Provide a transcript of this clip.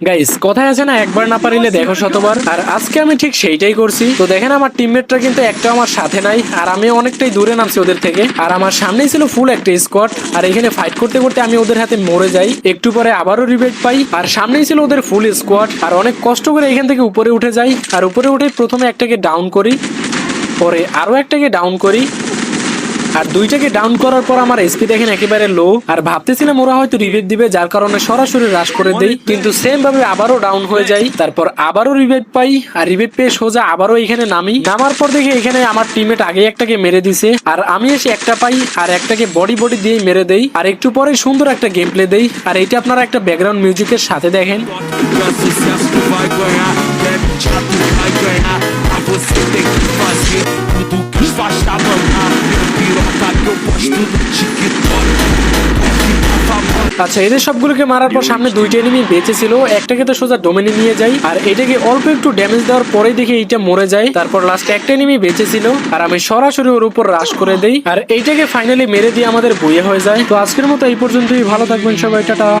Guys কথায় আছে না, একবার না পারিলে দেখো শতবার। আর আজকে আমি ঠিক সেইটাই করছি। তো দেখেন আমার টিমমেটরা কিন্তু একটা আমার সাথে নাই, আর আমি অনেকটাই দূরে নামছি ওদের থেকে। আর আমার সামনেই ছিল ফুল একটা স্কোয়াড, আর এখানে ফাইট করতে করতে আমি ওদের হাতে মরে যাই। একটু পরে আবারও রিভাইভ পাই, আর সামনেই ছিল ওদের ফুল স্কোয়াড। আর অনেক কষ্ট করে এখান থেকে উপরে উঠে যাই, আর উপরে উঠে প্রথমে একটাকে ডাউন করি, পরে আরো একটাকে ডাউন করি, আর দুইটাকে ডাউন করার পর আমার এসপি দেখেন একেবারে লো। আর ভাবতেছিলাম ওরা হয়তো রিভাইভ দিবে, যার কারণে সরাসরি রাশ করে দেই, কিন্তু সেম ভাবে আবারও ডাউন হয়ে যাই। তারপর আবারও রিভাইভ পাই, আর রিভাইভ পেয়ে সোজা আবারও এখানে নামি। নামার পর দেখি এখানে আমার টিমমেট আগে একটাকে মেরে দিছে, আর আমি এসে একটা পাই, আর একটাকে বডি বডি দিয়ে মেরে দেই। আর একটু পরে সুন্দর একটা গেম প্লে দেই, আর এইটা আপনারা একটা ব্যাকগ্রাউন্ড মিউজিকের সাথে দেখেন। Sucesso tu vai ganhar, deve teatro vai ganhar. Pra você tem que fazer tudo que os faixa mandar. Piroca que eu posto no TikTok. আচ্ছা, এদের সবগুলোকে মারার পর সামনে দুইটা এনিমি বেঁচে ছিল, একটাকে তো সোজা ডোমেনে নিয়ে যাই, আর এটাকে অল্প একটু ড্যামেজ দেওয়ার পরেই দেখি এইটা মরে যায়। তারপর লাস্টে একটা এনিমি বেঁচে ছিল, আর আমি সরাসরি ওর উপর রাশ করে দেই, আর এইটাকে ফাইনালি মেরে দিয়ে আমাদের বইয়ে হয়ে যায়। তো আজকের মতো এই পর্যন্তই, ভালো থাকবেন সবাই, টাটা।